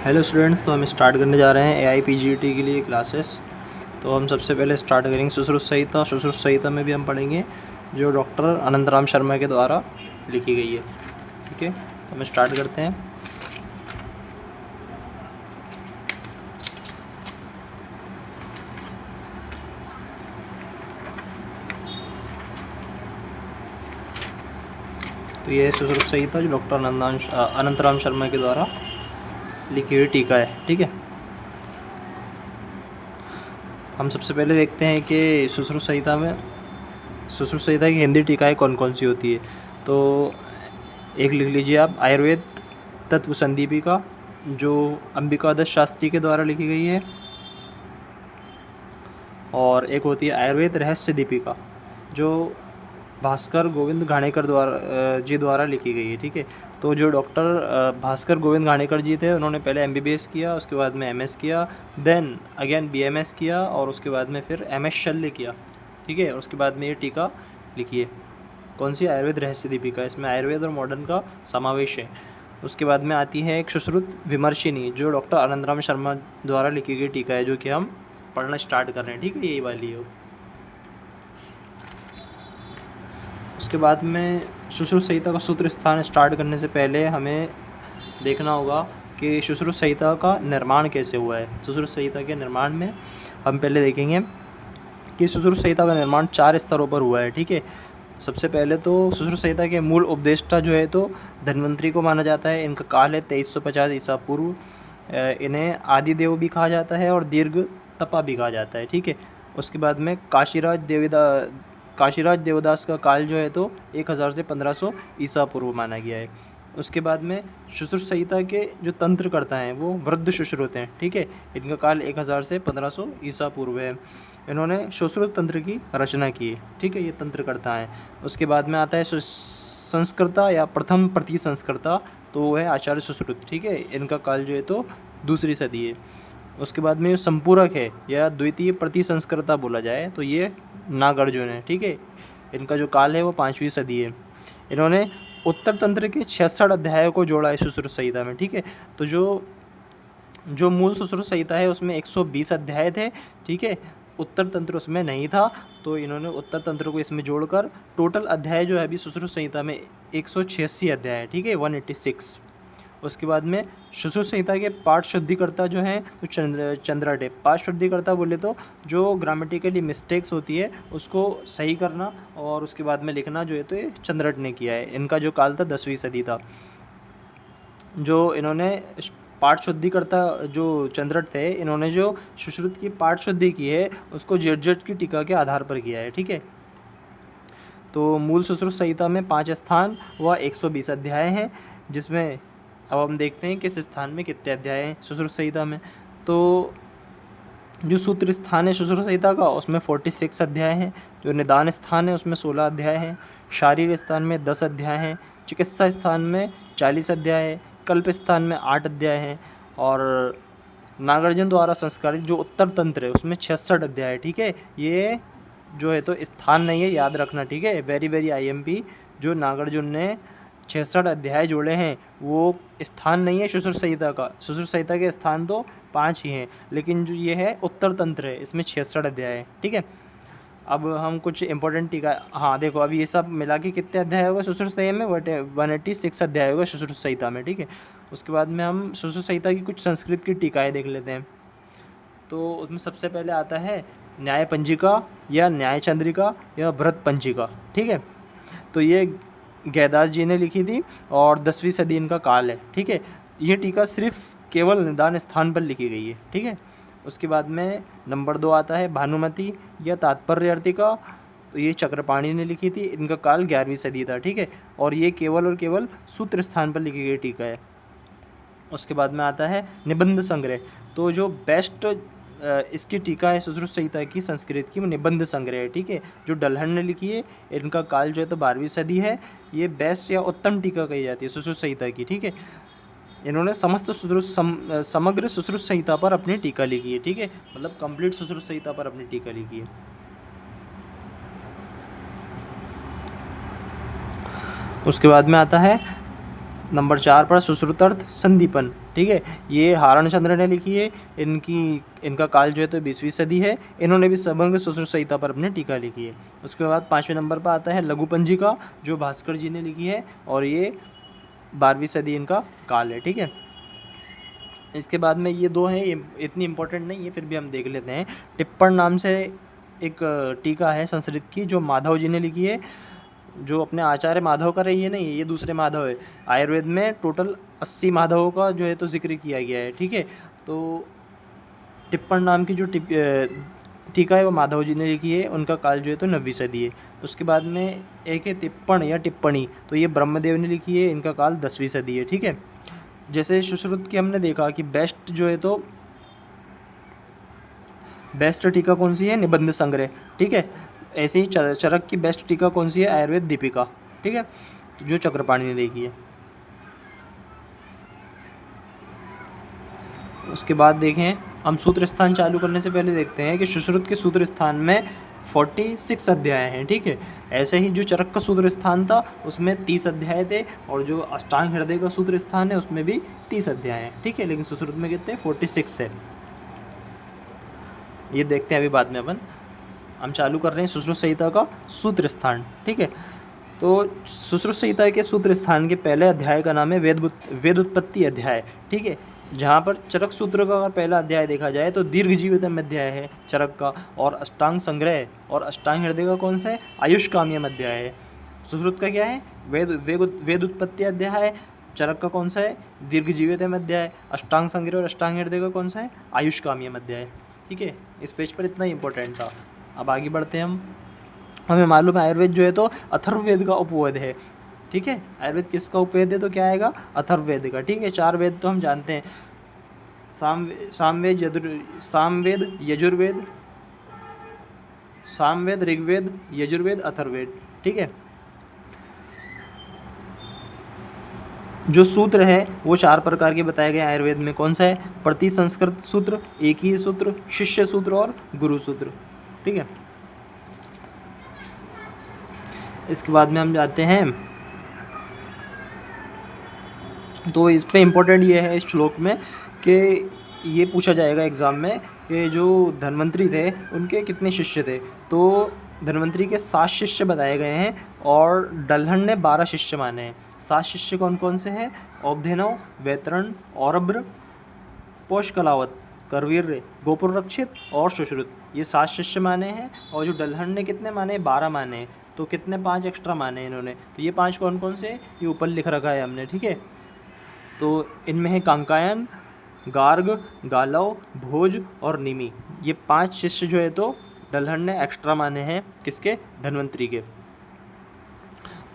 Hello students, तो हम start करने जा रहे हैं AIPGT के लिए क्लासेस। तो हम सबसे पहले स्टार्ट करेंगे सुश्रुत संहिता। सुश्रुत संहिता में भी हम पढ़ेंगे जो डॉक्टर अनंतराम शर्मा के द्वारा लिखी गई है। ठीक है, तो हम स्टार्ट करते हैं। तो ये सुश्रुत संहिता जो डॉक्टर अनंतराम शर्मा के द्वारा लिखी हुई टीका है। ठीक है, हम सबसे पहले देखते हैं कि सुश्रुत संहिता की हिंदी टीकाएँ कौन कौन सी होती है। तो एक लिख लीजिए आप, आयुर्वेद तत्व संदीपिका जो अंबिका दत्त शास्त्री के द्वारा लिखी गई है, और एक होती है आयुर्वेद रहस्य दीपिका जो भास्कर गोविंद घाणेकर द्वारा लिखी गई है। ठीक है, तो जो डॉक्टर भास्कर गोविंद घाणेकर जी थे, उन्होंने पहले MBBS किया, उसके बाद में MS किया, देन अगेन BMS किया, और उसके बाद में फिर MS शल्य किया। ठीक है, और उसके बाद में ये टीका लिखी है। कौन सी? आयुर्वेद रहस्य दीपिका। इसमें आयुर्वेद और मॉडर्न का समावेश है। उसके बाद में आती है एक सुश्रुत विमर्शिनी जो डॉक्टर अनंतराम शर्मा द्वारा लिखी गई टीका है, जो कि हम पढ़ना स्टार्ट कर रहे हैं। ठीक है, यही वाली है। उसके बाद में सुश्रुत संहिता का सूत्र स्थान स्टार्ट करने से पहले हमें देखना होगा कि सुश्रुत संहिता का निर्माण कैसे हुआ है। सुश्रुत संहिता के निर्माण में हम पहले देखेंगे कि सुश्रुत संहिता का निर्माण 4 स्तरों पर हुआ है। ठीक है, सबसे पहले तो सुश्रुत संहिता के मूल उपदेष्टा जो है तो धन्वंतरी को माना जाता है। इनका काल है 2350 ईसा पूर्व। इन्हें आदिदेव भी कहा जाता है और दीर्घ तपा भी कहा जाता है। ठीक है, उसके बाद में काशीराज देवदास का काल जो है तो 1000 से 1500 ईसा पूर्व माना गया है। उसके बाद में सुश्रुत संहिता के जो तंत्रकर्ता हैं वो वृद्ध सुश्रुत हैं। ठीक है, इनका काल 1000 से 1500 ईसा पूर्व है। इन्होंने सुश्रुत तंत्र की रचना की है। ठीक है, ये तंत्रकर्ता हैं। उसके बाद में आता है संस्कृता या प्रथम प्रति संस्कृता, तो वो है आचार्य सुश्रुत। ठीक है, इनका काल जो है तो 2री सदी है। उसके बाद में जो संपूरक है या द्वितीय प्रति संस्कृता बोला जाए तो ये नागार्जुन है। ठीक है, इनका जो काल है वो 5वीं सदी है। इन्होंने उत्तर तंत्र के 66 अध्यायों को जोड़ा है सुश्रुत संहिता में। ठीक है, तो जो मूल सुश्रुत संहिता है उसमें 120 अध्याय थे। ठीक है, उत्तर तंत्र उसमें नहीं था, तो इन्होंने उत्तर तंत्र को इसमें जोड़कर टोटल अध्याय जो है अभी सुश्रुत संहिता में 186 अध्याय है। ठीक है, 186। उसके बाद में सुश्रुत संहिता के पाठ शुद्धिकर्ता जो हैं तो चंद्रट है। पाठ शुद्धिकर्ता बोले तो जो ग्रामेटिकली मिस्टेक्स होती है उसको सही करना और उसके बाद में लिखना जो है तो ये चंद्रट ने किया है। इनका जो काल था 10वीं सदी था। जो इन्होंने पाठ शुद्धिकर्ता जो चंद्रट थे, इन्होंने जो सुश्रुत की पाठ शुद्धि की है उसको जेट की टीका के आधार पर किया है। ठीक है, तो मूल सुश्रुत संहिता में 5 स्थान व 120 अध्याय हैं, जिसमें अब हम देखते हैं किस स्थान में कितने अध्याय हैं सुश्रुत संहिता में। तो जो सूत्र स्थान है सुश्रुत संहिता का उसमें 46 अध्याय हैं। जो निदान स्थान है उसमें 16 अध्याय हैं। शारीर स्थान में 10 अध्याय हैं। चिकित्सा स्थान में 40 अध्याय है। कल्प स्थान में 8 अध्याय हैं। और नागार्जुन द्वारा संस्कारित जो उत्तर तंत्र है उसमें 66 अध्याय है। ठीक है, ये जो है तो स्थान नहीं है, याद रखना। ठीक है, वेरी वेरी IMP। जो नागार्जुन ने 66 अध्याय जोड़े हैं वो स्थान नहीं है सुश्रुत संहिता का। सुश्रुत संहिता के स्थान तो 5 ही हैं, लेकिन जो ये है उत्तर तंत्र है, इसमें 66 अध्याय है। ठीक है, अब हम कुछ इंपॉर्टेंट टीका, हाँ देखो, अब ये सब मिला के कितने अध्याय होगा सुश्रुत संहिता में? 186 अध्याय होगा सुश्रुत संहिता में। ठीक है, उसके बाद में हम सुश्रुत संहिता की कुछ संस्कृत की टीकाएँ देख लेते हैं। तो उसमें सबसे पहले आता है न्याय पंजिका या न्याय चंद्रिका या व्रत पंजिका। ठीक है, तो ये गैदास जी ने लिखी थी और 10वीं सदी इनका काल है। ठीक है, ये टीका सिर्फ केवल निदान स्थान पर लिखी गई है। ठीक है, उसके बाद में नंबर 2 आता है भानुमति या तात्पर्य अर्तिका। तो ये चक्रपाणी ने लिखी थी, इनका काल 11वीं सदी था। ठीक है, और ये केवल और केवल सूत्र स्थान पर लिखी गई टीका है। उसके बाद में आता है निबंध संग्रह। तो जो बेस्ट इसकी टीका है सुश्रुत संहिता की संस्कृत की, वो निबंध संग्रह है। ठीक है, जो डलहन ने लिखी है, इनका काल जो है तो 12वीं सदी है। ये बेस्ट या उत्तम टीका कही जाती है सुश्रुत संहिता की। ठीक है, इन्होंने समग्र सुश्रुत संहिता पर अपनी टीका लिखी है। ठीक है, मतलब कंप्लीट सुश्रुत संहिता पर अपनी टीका लिखी है। उसके बाद में आता है नंबर 4 पर सुश्रुतार्थ संदीपन। ठीक है। ये हारण चंद्र ने लिखी है। इनका काल जो है तो 20वीं सदी है। इन्होंने भी सबंग सुश्रुत संहिता पर अपनी टीका लिखी है। उसके बाद 5वें नंबर पर आता है लघु पंजिका, जो भास्कर जी ने लिखी है, और ये 12वीं सदी इनका काल है। ठीक है। इसके बाद में ये दो हैं, ये इतनी इंपॉर्टेंट नहीं है, फिर भी हम देख लेते हैं। टिप्पण नाम से एक टीका है संस्कृत की, जो माधव जी ने लिखी है, जो अपने आचार्य माधव का रही है नहीं, ये दूसरे माधव है। आयुर्वेद में टोटल 80 माधवों का जो है तो जिक्र किया गया है। ठीक है। तो टिप्पण नाम की जो टीका है वो माधव जी ने लिखी है। उनका काल जो है तो 9वीं सदी है। उसके बाद में एक है टिप्पण या टिप्पणी, तो ये ब्रह्मदेव ने लिखी है। इनका काल 10वीं सदी है। ठीक है। जैसे सुश्रुत की हमने देखा कि बेस्ट जो है तो बेस्ट टीका कौन सी है, निबंध संग्रह। ठीक है। ऐसे ही चरक की बेस्ट टीका कौन सी है, आयुर्वेद दीपिका। ठीक है, जो चक्रपाणी ने लिखी है। उसके बाद देखें, हम सूत्र स्थान चालू करने से पहले देखते हैं कि सुश्रुत के सूत्र स्थान में 46 अध्याय हैं। ठीक है। ऐसे ही जो चरक का सूत्र स्थान था उसमें 30 अध्याय थे, और जो अष्टांग हृदय का सूत्र स्थान है उसमें भी 30 अध्याय हैं। ठीक है। लेकिन सुश्रुत में कितने, 46 है। ये देखते हैं अभी बाद में अपन। हम चालू कर रहे हैं सुश्रुत संहिता का सूत्र स्थान। ठीक है। तो सुश्रुत संहिता के सूत्र स्थान के पहले अध्याय का नाम है वेद उत्पत्ति अध्याय। ठीक है। जहाँ पर चरक सूत्र का अगर पहला अध्याय देखा जाए तो दीर्घ जीवितम अध्याय है चरक का, और अष्टांग संग्रह और अष्टांग हृदय का कौन सा है, आयुष काम्यम अध्याय है। सुश्रुत का क्या है, वेद उत्पत्ति अध्याय। चरक का कौन सा है, दीर्घ जीवितम अध्याय। अष्टांग संग्रह और अष्टांग हृदय का कौन सा है, आयुष काम्यम अध्याय। ठीक है। इस पेज पर इतना ही इंपॉर्टेंट था। अब आगे बढ़ते हैं हम। हमें मालूम है आयुर्वेद जो है तो अथर्ववेद का उपवेद है। ठीक है। आयुर्वेद किसका उपवेद है, तो क्या आएगा, अथर्ववेद का। ठीक है। 4 वेद तो हम जानते हैं, सामवेद, ऋग्वेद, यजुर्वेद, अथर्ववेद। ठीक है। जो सूत्र है वो 4 प्रकार के बताए गए आयुर्वेद में। कौन सा है, प्रति संस्कृत सूत्र, एक ही सूत्र, शिष्य सूत्र और गुरु सूत्र। ठीक है। इसके बाद में हम जाते हैं, तो इस पे इम्पोर्टेंट ये है इस श्लोक में कि ये पूछा जाएगा एग्ज़ाम में कि जो धन्वंतरी थे उनके कितने शिष्य थे। तो धन्वंतरी के 7 शिष्य बताए गए हैं, और डल्हन ने 12 शिष्य माने हैं। 7 शिष्य कौन कौन से हैं, औबधेनव, वैतरण, औरब्र, पोषकलावत, करवीर, गोपुर रक्षित और सुश्रुत। ये 7 शिष्य माने हैं। और जो डल्हन ने कितने माने, 12 माने हैं। तो कितने, 5 एक्स्ट्रा माने इन्होंने। तो ये 5 कौन कौन से, ये ऊपर लिख रखा है हमने। ठीक है। तो इनमें है कांकायन, गार्ग, गालव, भोज और निमि। ये 5 शिष्य जो है तो डल्हन ने एक्स्ट्रा माने हैं, किसके, धन्वंतरी के।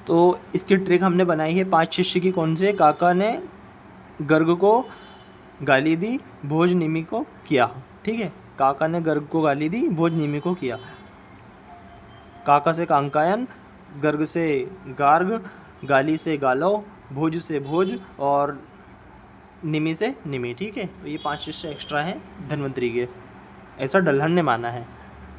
तो इसकी ट्रिक हमने बनाई है 5 शिष्य की। कौन से, काका ने गर्ग को गाली दी, भोज निमि को किया। ठीक है। काका ने गर्ग को गाली दी, भोज निमि को किया। काका से कांकायन, गर्ग से गार्ग, गाली से गालव, भोज से भोज और निमि से निमि। ठीक है। तो ये 5 शिष्य एक्स्ट्रा हैं धन्वंतरी के, ऐसा डल्हन ने माना है।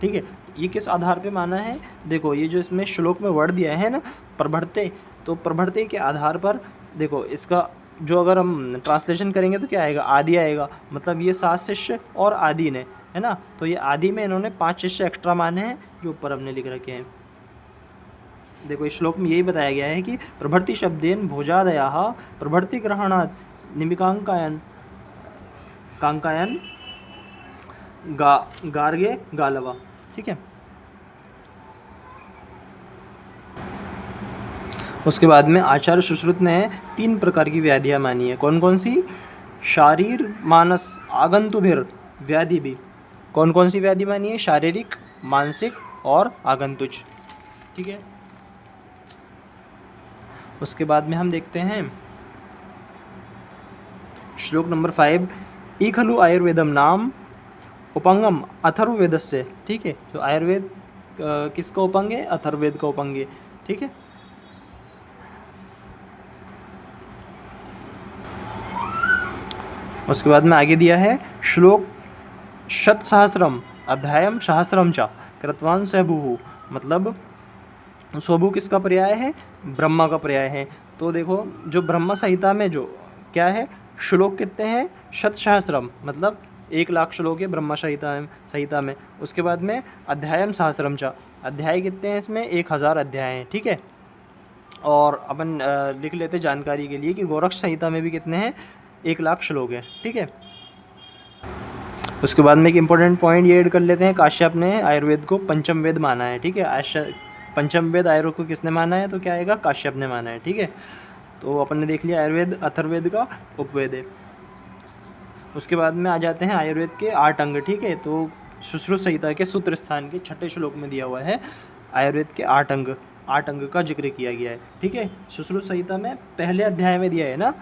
ठीक है। ये किस आधार पे माना है, देखो ये जो इसमें श्लोक में वर्ड दिया है ना, प्रभृते, तो प्रभृते के आधार पर देखो इसका जो अगर हम ट्रांसलेशन करेंगे तो क्या आएगा, आदि आएगा। मतलब ये 7 शिष्य और आदि ने, है ना, तो ये आदि में इन्होंने 5 शिष्य एक्स्ट्रा माने हैं, जो ऊपर हमने लिख रखे हैं। देखो इस श्लोक में यही बताया गया है कि प्रभृति शब्देन भोजादयाः प्रभृति ग्रहणात् निमिकांकायन गार्गे गालवा। ठीक है। उसके बाद में आचार्य सुश्रुत ने 3 प्रकार की व्याधियाँ मानी है। कौन कौन सी, शारीर मानस आगंतुभिर व्याधि भी। कौन कौन सी व्याधि मानी है, शारीरिक, मानसिक और आगंतुज। ठीक है। उसके बाद में हम देखते हैं श्लोक नंबर 5, ई खलु आयुर्वेदम नाम उपंगम अथर्ववेदस्य। ठीक है। तो आयुर्वेद किसका उपंग है, अथर्ववेद का उपंग है। ठीक है। उसके बाद में आगे दिया है श्लोक शतसहस्रम अध्यायम सहस्रम च कृतवान स्वभु। मतलब स्वभु किसका पर्याय है, ब्रह्मा का पर्याय है। तो देखो जो ब्रह्मा संहिता में जो क्या है, श्लोक कितने हैं, शतसहस्रम, मतलब 1,00,000 श्लोक है ब्रह्मा संहिता में। उसके बाद में अध्यायम सहस्रम चा, अध्याय कितने हैं इसमें, 1000 अध्याय हैं, ठीक है। और अपन लिख लेते जानकारी के लिए कि गोरक्ष संहिता में भी कितने हैं, 1,00,000 श्लोक हैं, ठीक है। उसके बाद में एक इम्पोर्टेंट पॉइंट ये ऐड कर लेते हैं, काश्यप ने आयुर्वेद को पंचम वेद माना है, ठीक है। पंचम वेद आयुर्वेद को किसने माना है, तो क्या आएगा, काश्यप ने माना है, ठीक है। तो अपन ने देख लिया आयुर्वेद अथर्ववेद का उपवेद है। उसके बाद में आ जाते हैं आयुर्वेद के 8 अंग, ठीक है। तो सुश्रुत संहिता के सूत्र स्थान के 6ठे श्लोक में दिया हुआ है आयुर्वेद के 8 अंग का जिक्र किया गया है, ठीक है। सुश्रुत संहिता में पहले अध्याय में दिया है ना,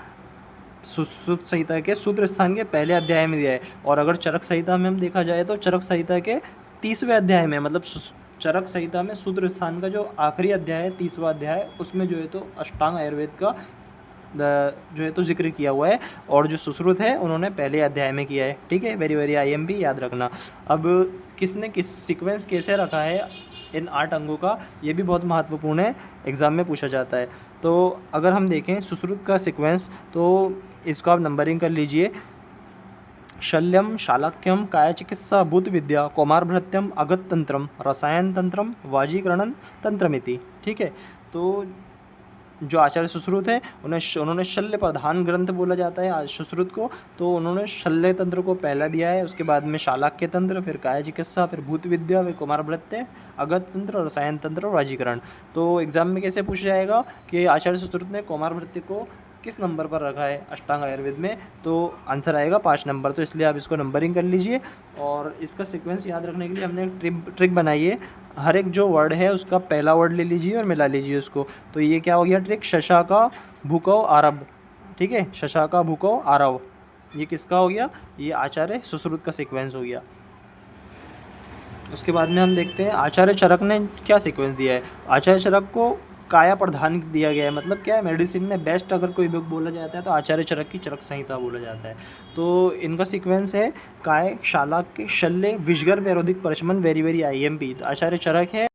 सुश्रुत संहिता के सूत्र स्थान के पहले अध्याय में दिया है। और अगर चरक संहिता में हम देखा जाए तो चरक संहिता के 30वें अध्याय में, मतलब चरक संहिता में सूत्र स्थान का जो आखिरी अध्याय है, 30वां अध्याय, उसमें जो है तो अष्टांग आयुर्वेद का जो है तो जिक्र किया हुआ है। और जो सुश्रुत है उन्होंने पहले अध्याय में किया है, ठीक है। वेरी वेरी IMP याद रखना। अब किसने किस सीक्वेंस कैसे रखा है इन 8 अंगों का, ये भी बहुत महत्वपूर्ण है, एग्ज़ाम में पूछा जाता है। तो अगर हम देखें सुश्रुत का सीक्वेंस, तो इसको आप नंबरिंग कर लीजिए। शल्यम, शालाक्यम, काया चिकित्सा, भूत विद्या, कौमार भृत्यम, अगत तंत्रम, रसायन तंत्रम, वाजीकरण तंत्रमिति, ठीक है। तो जो आचार्य सुश्रुत हैं उन्होंने शल्य प्रधान ग्रंथ बोला जाता है सुश्रुत को, तो उन्होंने शल्य तंत्र को पहला दिया है। उसके बाद में शालाक्य तंत्र, फिर काया चिकित्सा, फिर भूत विद्या, फिर कुमार भृत्य, अगत तंत्र, रसायन तंत्र और वाजीकरण। तो एग्जाम में कैसे पूछा जाएगा कि आचार्य सुश्रुत ने कुमार भृत्य को किस नंबर पर रखा है अष्टांग आयुर्वेद में, तो आंसर आएगा 5 नंबर। तो इसलिए आप इसको नंबरिंग कर लीजिए। और इसका सीक्वेंस याद रखने के लिए हमने एक ट्रिक बनाई है। हर एक जो वर्ड है उसका पहला वर्ड ले लीजिए और मिला लीजिए उसको। तो ये क्या हो गया ट्रिक, शशाका भूकव आरव, ठीक है। शशाका भूकव आरव, ये किसका हो गया, ये आचार्य सुश्रुत का सीक्वेंस हो गया। उसके बाद में हम देखते हैं आचार्य चरक ने क्या सीक्वेंस दिया है। आचार्य चरक को काया प्रधान दिया गया है, मतलब क्या है, मेडिसिन में बेस्ट अगर कोई बुक बोला जाता है तो आचार्य चरक की चरक संहिता बोला जाता है। तो इनका सीक्वेंस है काय, शालाक्य, शल्य, विषगर, वैरोधिक, परशमन, वेरी वेरी IMP। तो आचार्य चरक है,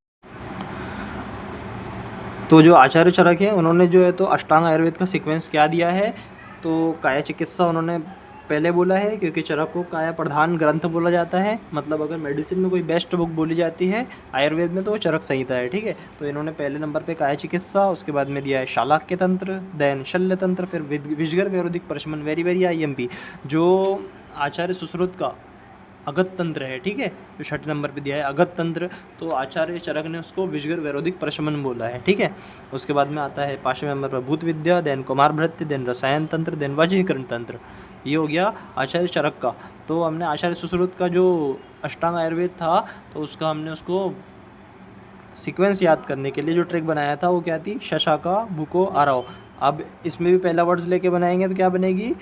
तो जो आचार्य चरक है उन्होंने जो है तो अष्टांग आयुर्वेद का सीक्वेंस क्या दिया है, तो काया चिकित्सा उन्होंने पहले बोला है, क्योंकि चरक को काया प्रधान ग्रंथ बोला जाता है। मतलब अगर मेडिसिन में कोई बेस्ट बुक बोली जाती है आयुर्वेद में तो वो चरक संहिता है, ठीक है। तो इन्होंने पहले नंबर पे काया चिकित्सा, उसके बाद में दिया है शालाक्य तंत्र, देन शल्य तंत्र, फिर विषगर, वैरोधिक, परशमन, वेरी वेरी IMP। जो आचार्य सुश्रुत का अगत तंत्र है, ठीक है, जो 6ठे नंबर पे दिया है अगत तंत्र, तो आचार्य चरक ने उसको विषगर, वैरोधिक, परशमन बोला है, ठीक है। उसके बाद में आता है 5वें नंबर पर भूत विद्या, देन कुमार भृत्य, देन रसायन तंत्र, देन वाजीकरण तंत्र। ये हो गया आचार्य चरक का। तो हमने आचार्य सुश्रुत का जो अष्टांग आयुर्वेद था तो उसका हमने उसको सीक्वेंस याद करने के लिए जो ट्रिक बनाया था वो क्या थी, शशाका भूको आरव। अब इसमें भी पहला वर्ड्स लेके बनाएंगे तो क्या बनेगी,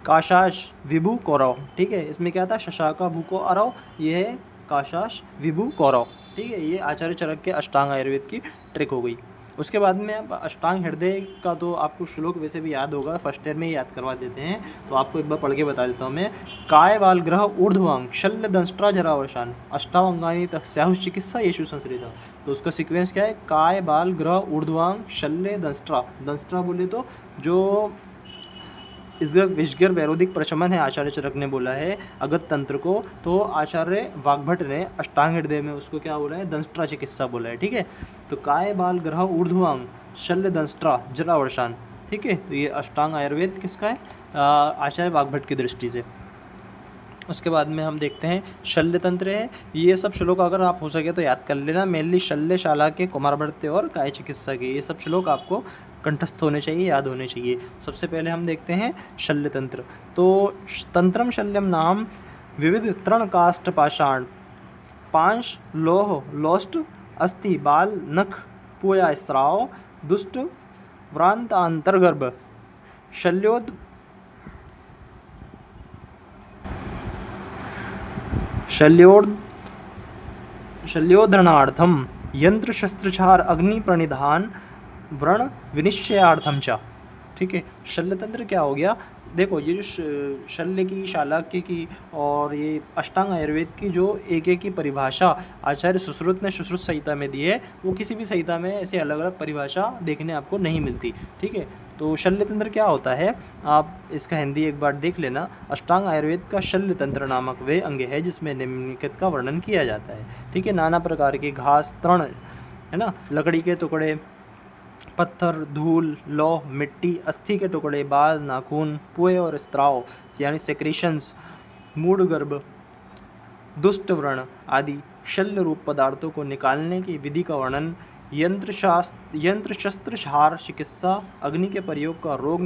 काशाश विभु कौरव, ठीक है। इसमें क्या था, शशाका भूको आरव, ये है काशाश विभु कौरव, ठीक है। ये आचार्य चरक के अष्टांग आयुर्वेद की ट्रिक हो गई। उसके बाद में अब अष्टांग हृदय का तो आपको श्लोक वैसे भी याद होगा, फर्स्ट ईयर में ही याद करवा देते हैं, तो आपको एक बार पढ़ के बता देता हूँ मैं। काय बाल ग्रह ऊर्ध्वांग शल्य दंष्ट्रा जरावशान अष्टावंगानी तस्याहुष चिकित्सा येषु संसृता। तो उसका सीक्वेंस क्या है, काय बाल ग्रह ऊर्ध्वांग शल्य दंष्ट्रा, दंष्ट्रा बोले तो जो इसका विषगर, वैरोधिक, प्रशमन है, आचार्य चरक ने बोला है अगत तंत्र को। तो आचार्य वाग्भट ने अष्टांग हृदय में उसको क्या बोला है, दंष्ट्रा चिकित्सा बोला है, ठीक है। तो काय बाल ग्रह ऊर्ध्वांग शल्य दंष्ट्रा जरावर्षान, ठीक है। तो ये अष्टांग आयुर्वेद किसका है, आचार्य वाग्भट की दृष्टि से। उसके बाद में हम देखते हैं शल्य तंत्र है। ये सब श्लोक अगर आप हो सके तो याद कर लेना, मेनली शल्य, शाला के, कुमार भृत्य और काय चिकित्सा के, ये सब श्लोक आपको कंठस्थ होने चाहिए, याद होने चाहिए। सबसे पहले हम देखते हैं शल्य तंत्र। तो तंत्रम शल्यम नाम विविध तृण काष्ठ पाषाण पांश लोह लोष्ट अस्थि बाल नख पूया स्त्राव दुष्ट व्रांत अंतर्गर्भ शल्योधरणार्थम यंत्र शस्त्रचार अग्नि प्रणिधान व्रण विनिश्चयार्थम चा, ठीक है। शल्यतंत्र क्या हो गया, देखो ये जो शल्य की, शालाक्य की और ये अष्टांग आयुर्वेद की जो एक की परिभाषा आचार्य सुश्रुत ने सुश्रुत संहिता में दी है, वो किसी भी संहिता में ऐसे अलग अलग परिभाषा देखने आपको नहीं मिलती। ठीक है, तो शल्य तंत्र क्या होता है, आप इसका हिंदी एक बार देख लेना। अष्टांग आयुर्वेद का शल्य तंत्र नामक वे अंग है जिसमें निम्नलिखित का वर्णन किया जाता है। ठीक है, नाना प्रकार के घास, तृण, है ना, लकड़ी के टुकड़े, पत्थर, धूल, लौह, मिट्टी, अस्थि के टुकड़े, बाल, नाखून, पुए और स्त्राव यानी सेक्रेशंस, मूढ़गर्भ, दुष्ट व्रण आदि शल्य रूप पदार्थों को निकालने की विधि का वर्णन, यंत्र शस्त्र झार चिकित्सा, अग्नि के प्रयोग का रोग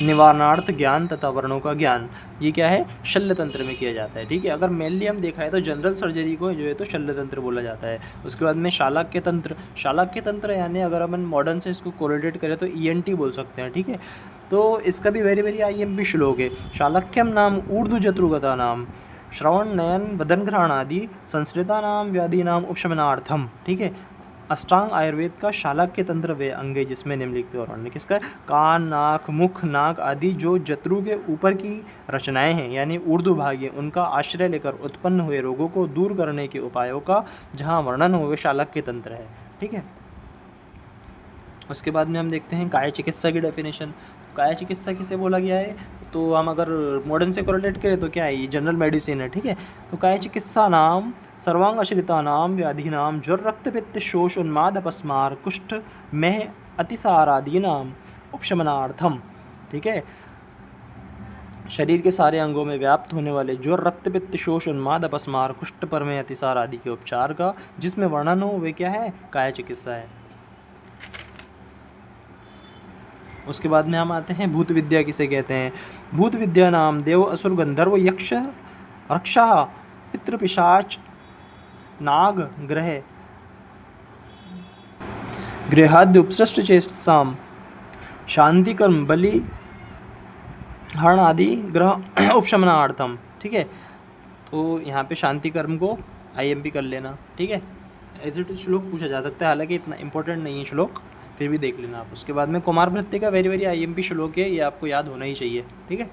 निवारणार्थ ज्ञान तथा वर्णों का ज्ञान, ये क्या है, शल्य तंत्र में किया जाता है। ठीक है, अगर मेनली हम देखा है तो जनरल सर्जरी को जो है तो शल्य तंत्र बोला जाता है। उसके बाद में शालाक्य तंत्र, शालाक्य तंत्र यानी अगर अपन मॉडर्न से इसको कोरिलेट करें तो ENT बोल सकते हैं। ठीक है, तो इसका भी वेरी वेरी IMP श्लोक है। शालाक्यम नाम ऊर्ध्व जत्रुगता नाम श्रवण नयन वदन घ्राण आदि संस्कृता नाम व्याधि नाम उपशमनार्थम। ठीक है, अष्टांग आयुर्वेद का शालाक्य तंत्र वे अंग है जिसमें निम्नलिखित वर्णन किसका, कान, नाक, मुख, नाक आदि जो जत्रु के ऊपर की रचनाएं हैं यानी ऊर्ध्व भाग है, उनका आश्रय लेकर उत्पन्न हुए रोगों को दूर करने के उपायों का जहाँ वर्णन हो वे शालाक्य तंत्र है। ठीक है, उसके बाद में हम देखते हैं काय चिकित्सा की डेफिनेशन। काय चिकित्सा किसे बोला गया है, तो हम अगर मॉडर्न से कोरिलेट करें तो क्या है, ये जनरल मेडिसिन है। ठीक है, तो काय चिकित्सा नाम सर्वांग अश्रिता नाम व्याधि नाम ज्वर, रक्त, पित्त, शोष, उन्माद, अपस्मार, कुष्ठ, मेह, अतिसार आदि नाम उपशमनार्थम। ठीक है, शरीर के सारे अंगों में व्याप्त होने वाले ज्वर, रक्त, पित्त, शोष, उन्माद, अपस्मार, कुष्ठ, परमेह, अतिसार आदि के उपचार का जिसमें वर्णन हो वे क्या है, काय चिकित्सा है। उसके बाद में हम आते हैं भूत विद्या किसे कहते हैं। भूत विद्या नाम देव, असुर, गंधर्व, यक्ष, रक्षा, पितृ, पिशाच, नाग, ग्रह, गृहाद्य उपसृष्ट चेष्टाम, शांति कर्म, बलि हरण आदि ग्रह उपशमनार्थम। ठीक है, तो यहाँ पे शांति कर्म को IMP कर लेना। ठीक है, एज इट इज श्लोक पूछा जा सकता है, हालांकि इतना इंपॉर्टेंट नहीं है श्लोक, फिर भी देख लेना आप। उसके बाद में कुमार भृत्य का वेरी वेरी IMP श्लोक है, ये आपको याद होना ही चाहिए। ठीक है,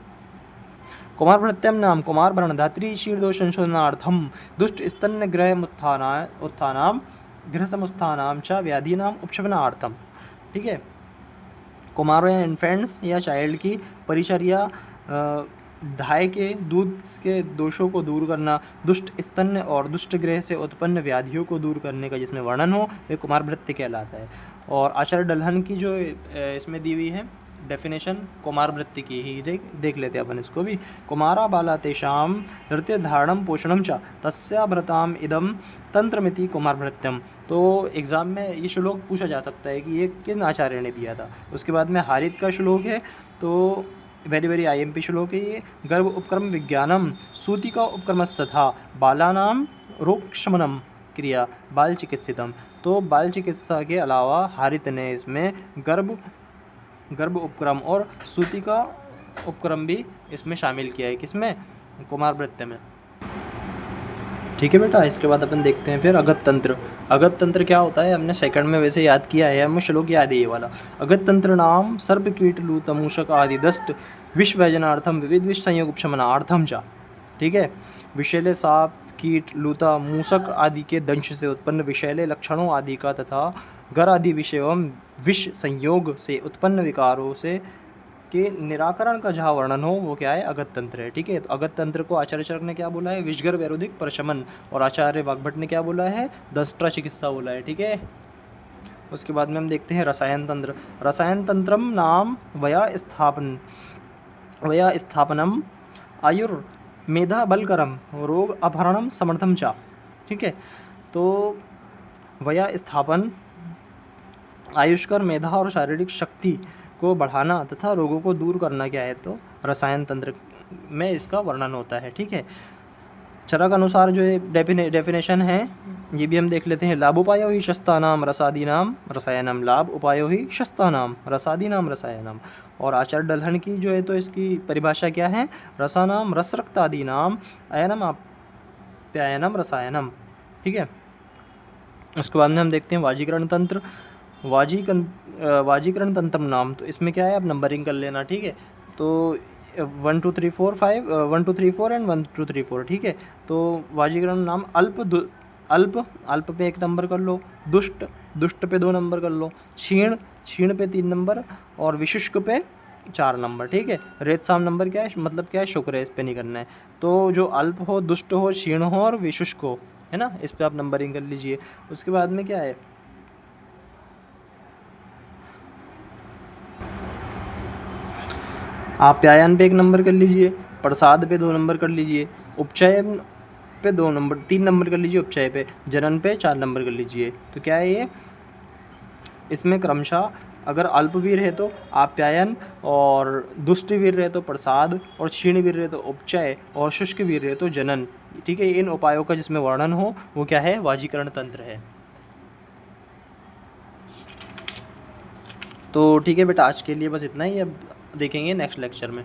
कुमार भृत्यम नाम कुमार भरण धात्री शीर्दोष संशोधनार्थम दुष्ट स्तन्य ग्रह उत्थानाम ग्रह समुत्थानाम च व्याधीनाम उपशमनार्थम। ठीक है, कुमारों या इन्फेंट्स या चाइल्ड की परिचर्या, धाय के दूध के दोषों को दूर करना, दुष्ट स्तन्य और दुष्ट ग्रह से उत्पन्न व्याधियों को दूर करने का जिसमें वर्णन हो वे कुमार भृत्य कहलाता है। और आचार्य डल्हन की जो इसमें दी हुई है डेफिनेशन कुमार भृत्य की ही देख लेते हैं अपन इसको भी। कुमारा बाला तेषाम नृत्य धारणम पोषणम च तस्या भ्रताम इदम तंत्रमिति कुमार भृत्यम। तो एग्ज़ाम में ये श्लोक पूछा जा सकता है कि ये किन आचार्य ने दिया था। उसके बाद में हारित का श्लोक है, तो वेरी वेरी IMP श्लोक है ये। गर्भ उपक्रम विज्ञानम सूति का उपक्रमस्तथा बालानाम रोग शमनम क्रिया बाल चिकित्सितम। तो बाल चिकित्सा के अलावा हारित ने इसमें गर्भ उपक्रम और सूति का उपक्रम भी इसमें शामिल किया है। किसमें, कुमार भृत्य में। ठीक है बेटा, इसके बाद अपन देखते हैं फिर अगत तंत्र। अगत तंत्र क्या होता है, हमने सेकंड में वैसे याद किया है, हमें श्लोक याद है ये वाला। अगत तंत्र नाम सर्प, कीट, लूत, मूषक आदि दष्ट विष व्यजनार्थम विविध विष संयोग उपशमनार्थम चा। ठीक है, विषैले साप, कीट, लूता, मूषक आदि के दंश से उत्पन्न विषैले लक्षणों आदि का तथा गर आदि विष एवं विष संयोग से उत्पन्न विकारों से के निराकरण का जहाँ वर्णन हो वो क्या है, अगत तंत्र है। ठीक है, तो अगत तंत्र को आचार्य चरक ने क्या बोला है, विषगर वैरोधिक प्रशमन, और आचार्य वाग्भट ने क्या बोला है, दंष्ट्रा चिकित्सा बोला है। ठीक है, उसके बाद में हम देखते हैं रसायन तंत्र। रसायन तंत्रम नाम वया स्थापनम आयुर्मेधा बलकरम रोग अपहरणम समर्थम चा। ठीक है, तो वया स्थापन आयुष्कर, मेधा और शारीरिक शक्ति को बढ़ाना तथा रोगों को दूर करना क्या है, तो रसायन तंत्र में इसका वर्णन होता है। ठीक है, चरक अनुसार जो डेफिनेशन है ये भी हम देख लेते हैं। लाभ उपायो ही शस्तानाम रसादीनाम रसायनम, लाभ उपायो ही शस्तानाम रसादीनाम रसायनम। और आचार्य डल्हन की जो है तो इसकी परिभाषा क्या है, रसानाम रसरक्तादीनाम अयनम आप्यायनम रसायनम। ठीक है, उसके बाद में हम देखते हैं वाजीकरण तंत्र। वाजीकरण तंत्रम नाम, तो इसमें क्या है, आप नंबरिंग कर लेना, ठीक है। तो 1 2 3 4 5 1 2 3 4 एंड 1 2 3 4, ठीक है। तो वाजीकरण नाम अल्प अल्प पे 1 नंबर कर लो, दुष्ट दुष्ट पे 2 नंबर कर लो, क्षीण क्षीण पे 3 नंबर, और विशुष्क पे 4 नंबर, ठीक है। रेतसाम नंबर क्या है, मतलब क्या है, शुक्र है, इस पे नहीं करना है। तो जो अल्प हो, दुष्ट हो, क्षीण हो और विशुष्क हो, है ना, इस पे आप नंबरिंग कर लीजिए। उसके बाद में क्या है, आप्यायन पे 1 नंबर कर लीजिए, प्रसाद पे 2 नंबर कर लीजिए, उपचय पे 2 नंबर 3 नंबर कर लीजिए, उपचय पे, जनन पे 4 नंबर कर लीजिए। तो क्या है ये, इसमें क्रमशः अगर अल्पवीर है तो आप्यायन, और दुष्टवीर रहे तो प्रसाद, और क्षीणवीर रहे तो उपचय, और शुष्क वीर रहे तो जनन, ठीक है। इन उपायों का जिसमें वर्णन हो वो क्या है, वाजीकरण तंत्र है। तो ठीक है बेटा, आज के लिए बस इतना ही, अब देखेंगे नेक्स्ट लेक्चर में।